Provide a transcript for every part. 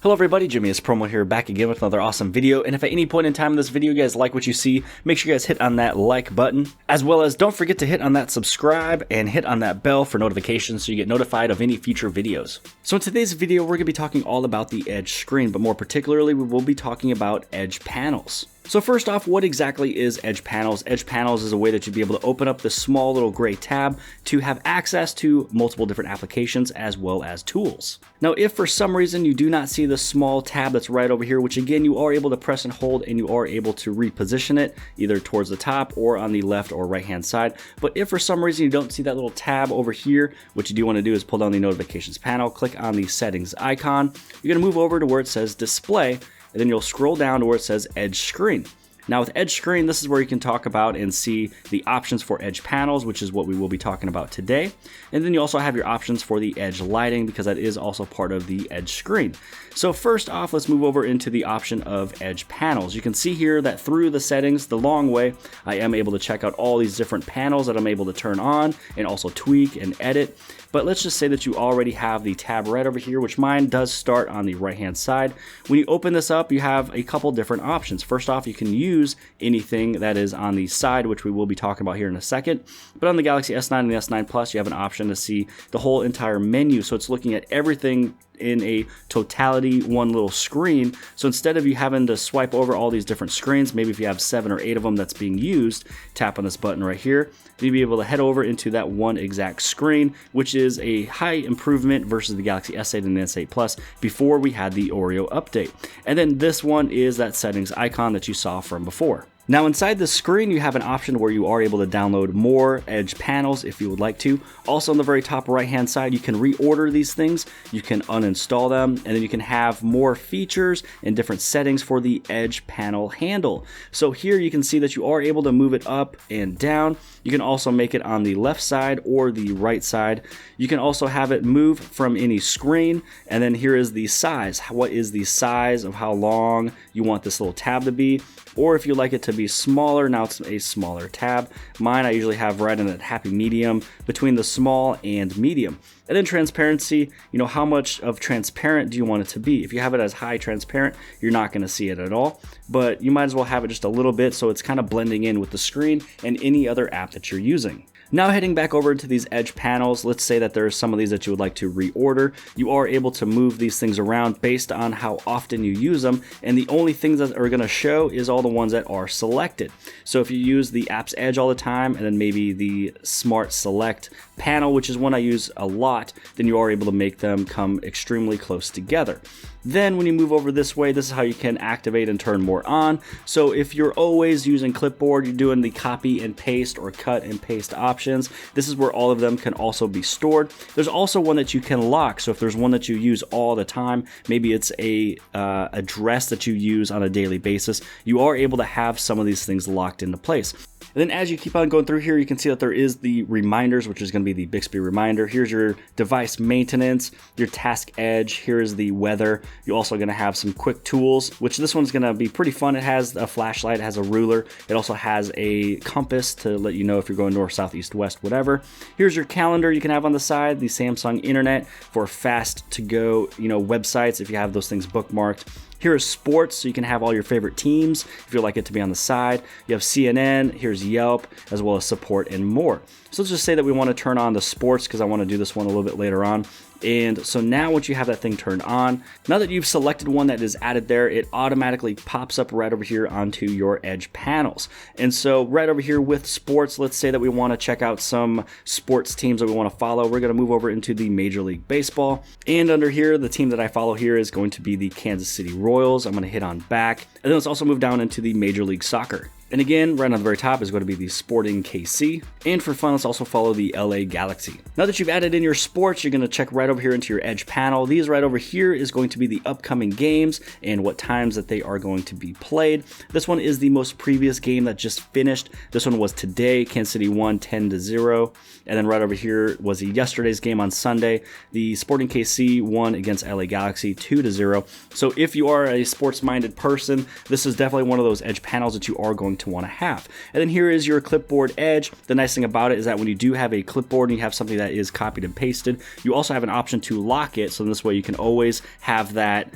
Hello everybody, jimmyispromo here, back again with another awesome video. And if at any point in time in this video you guys like what you see, make sure you guys hit on that like button, as well as don't forget to hit on that subscribe and hit on that bell for notifications so you get notified of any future videos. So in today's video, we're going to be talking all about the Edge screen, but more particularly, we will be talking about Edge panels. So first off, what exactly is Edge panels? Edge panels is a way that you'd be able to open up this small little gray tab to have access to multiple different applications as well as tools. Now, if for some reason you do not see the small tab that's right over here, which again, you are able to press and hold and you are able to reposition it either towards the top or on the left or right hand side. But if for some reason you don't see that little tab over here, what you do want to do is pull down the notifications panel, click on the settings icon. You're going to move over to where it says display, and then you'll scroll down to where it says Edge screen. Now with Edge screen, this is where you can talk about and see the options for Edge panels, which is what we will be talking about today. And then you also have your options for the Edge lighting, because that is also part of the Edge screen. So first off, let's move over into the option of Edge panels. You can see here that through the settings, the long way, I am able to check out all these different panels that I'm able to turn on and also tweak and edit. But let's just say that you already have the tab right over here, which mine does start on the right hand side. When you open this up, you have a couple different options. First off, you can use anything that is on the side, which we will be talking about here in a second. But on the Galaxy S9 and the S9 Plus, you have an option to see the whole entire menu. So it's looking at everything in a totality, one little screen. So instead of you having to swipe over all these different screens, maybe if you have 7 or 8 of them that's being used, tap on this button right here, you'll be able to head over into that one exact screen, which is a high improvement versus the Galaxy S8 and the S8 Plus before we had the Oreo update. And then this one is that settings icon that you saw from before. Now inside the screen, you have an option where you are able to download more Edge panels if you would like to. Also on the very top right hand side, you can reorder these things, you can uninstall them, and then you can have more features and different settings for the Edge panel handle. So here you can see that you are able to move it up and down. You can also make it on the left side or the right side. You can also have it move from any screen, and then here is the size. What is the size of how long you want this little tab to be? Or if you like it to be smaller, now it's a smaller tab. Mine I usually have right in that happy medium between the small and medium. And then transparency, how much of transparent do you want it to be? If you have it as high transparent, you're not going to see it at all, but you might as well have it just a little bit so it's kind of blending in with the screen and any other app that you're using. Now heading back over to these Edge panels, let's say that there are some of these that you would like to reorder. You are able to move these things around based on how often you use them, and the only things that are going to show is all the ones that are selected. So if you use the Apps Edge all the time, and then maybe the Smart Select panel, which is one I use a lot, then you are able to make them come extremely close together. Then when you move over this way, this is how you can activate and turn more on. So if you're always using Clipboard, you're doing the copy and paste or cut and paste options, this is where all of them can also be stored. There's also one that you can lock. So if there's one that you use all the time, maybe it's a address that you use on a daily basis, you are able to have some of these things locked into place. And then as you keep on going through here, you can see that there is the reminders, which is going to be the Bixby reminder. Here's your device maintenance, your task edge. Here's the weather. You're also going to have some quick tools, which this one's going to be pretty fun. It has a flashlight, it has a ruler. It also has a compass to let you know if you're going north, south, east, west, whatever. Here's your calendar you can have on the side, the Samsung internet for fast to go, websites if you have those things bookmarked. Here is sports, so you can have all your favorite teams if you like it to be on the side. You have CNN, here's Yelp, as well as support and more. So let's just say that we want to turn on the sports because I want to do this one a little bit later on. And so now once you have that thing turned on, now that you've selected one that is added there, it automatically pops up right over here onto your Edge panels. And so right over here with sports, let's say that we want to check out some sports teams that we want to follow. We're going to move over into the Major League Baseball. And under here, the team that I follow here is going to be the Kansas City Royals. I'm going to hit on back. And then let's also move down into the Major League Soccer. And again, right on the very top is going to be the Sporting KC. And for fun, let's also follow the LA Galaxy. Now that you've added in your sports, you're going to check right over here into your Edge panel. These right over here is going to be the upcoming games and what times that they are going to be played. This one is the most previous game that just finished. This one was today. Kansas City won 10-0. And then right over here was yesterday's game on Sunday. The Sporting KC won against LA Galaxy 2-0. So if you are a sports-minded person, this is definitely one of those Edge panels that you are going going to want to have. And then here is your Clipboard Edge. The nice thing about it is that when you do have a clipboard and you have something that is copied and pasted, you also have an option to lock it, so this way you can always have that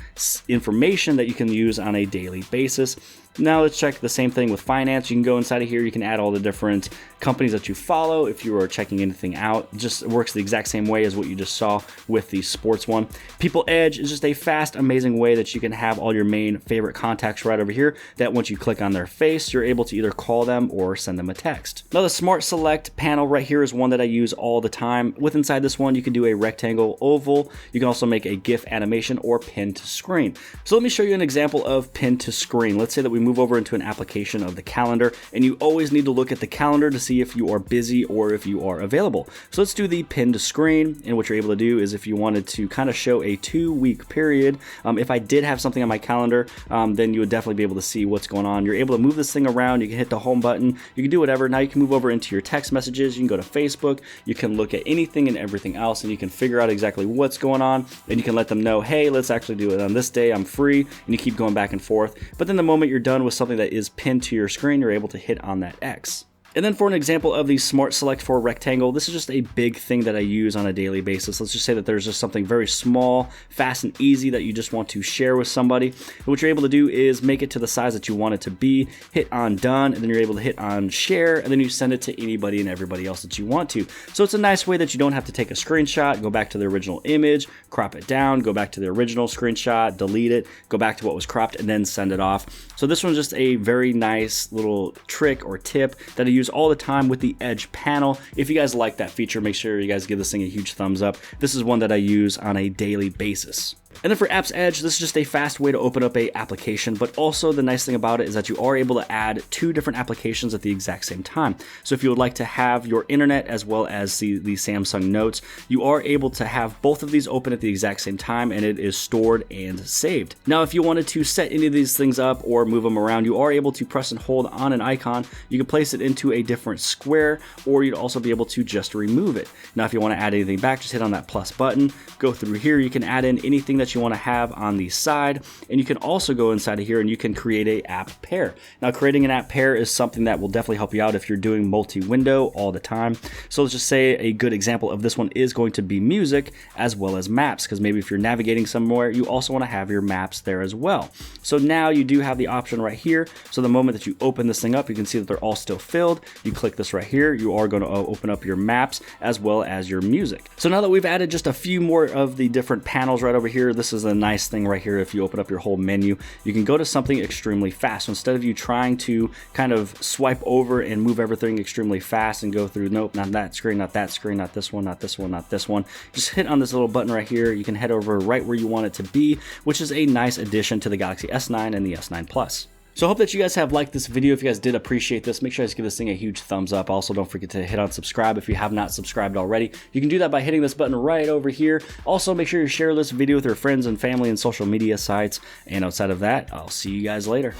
information that you can use on a daily basis. Now let's check the same thing with finance. You can go inside of here, you can add all the different companies that you follow if you are checking anything out. It just works the exact same way as what you just saw with the sports one. People Edge is just a fast, amazing way that you can have all your main favorite contacts right over here, that once you click on their face, you're able to either call them or send them a text. Now the Smart Select panel right here is one that I use all the time. With inside this one, you can do a rectangle, oval. You can also make a GIF animation or pin to screen. So let me show you an example of pin to screen. Let's say that we move over into an application of the calendar, and you always need to look at the calendar to see if you are busy or if you are available. So let's do the pin to screen, and what you're able to do is if you wanted to kind of show a 2-week period, if I did have something on my calendar, then you would definitely be able to see what's going on. You're able to move this thing around, you can hit the home button, you can do whatever. Now you can move over into your text messages, you can go to Facebook, you can look at anything and everything else, and you can figure out exactly what's going on, and you can let them know, hey, let's actually do it on this day, I'm free, and you keep going back and forth. But then the moment you're done with something that is pinned to your screen, you're able to hit on that X. And then for an example of the Smart Select for rectangle, this is just a big thing that I use on a daily basis. Let's just say that there's just something very small, fast and easy that you just want to share with somebody. And what you're able to do is make it to the size that you want it to be, hit on done, and then you're able to hit on share, and then you send it to anybody and everybody else that you want to. So it's a nice way that you don't have to take a screenshot, go back to the original image, crop it down, go back to the original screenshot, delete it, go back to what was cropped, and then send it off. So this one's just a very nice little trick or tip that I use all the time with the Edge panel. If you guys like that feature, make sure you guys give this thing a huge thumbs up. This is one that I use on a daily basis. And then for Apps Edge, this is just a fast way to open up a application, but also the nice thing about it is that you are able to add 2 different applications at the exact same time. So if you would like to have your internet as well as the Samsung Notes, you are able to have both of these open at the exact same time, and it is stored and saved. Now, if you wanted to set any of these things up or move them around, you are able to press and hold on an icon. You can place it into a different square, or you'd also be able to just remove it. Now, if you want to add anything back, just hit on that plus button, go through here. You can add in anything that you want to have on the side, and you can also go inside of here and you can create a app pair. Now, creating an app pair is something that will definitely help you out if you're doing multi-window all the time. So let's just say a good example of this one is going to be music as well as maps, because maybe if you're navigating somewhere, you also want to have your maps there as well. So now you do have the option right here. So the moment that you open this thing up, you can see that they're all still filled. You click this right here, you are going to open up your maps as well as your music. So now that we've added just a few more of the different panels right over here, this is a nice thing right here. If you open up your whole menu, you can go to something extremely fast. So instead of you trying to kind of swipe over and move everything extremely fast and go through, nope, not that screen, not that screen, not this one, not this one, not this one, just hit on this little button right here. You can head over right where you want it to be, which is a nice addition to the Galaxy S9 and the S9 Plus. So I hope that you guys have liked this video. If you guys did appreciate this, make sure you guys give this thing a huge thumbs up. Also, don't forget to hit on subscribe if you have not subscribed already. You can do that by hitting this button right over here. Also, make sure you share this video with your friends and family and social media sites. And outside of that, I'll see you guys later.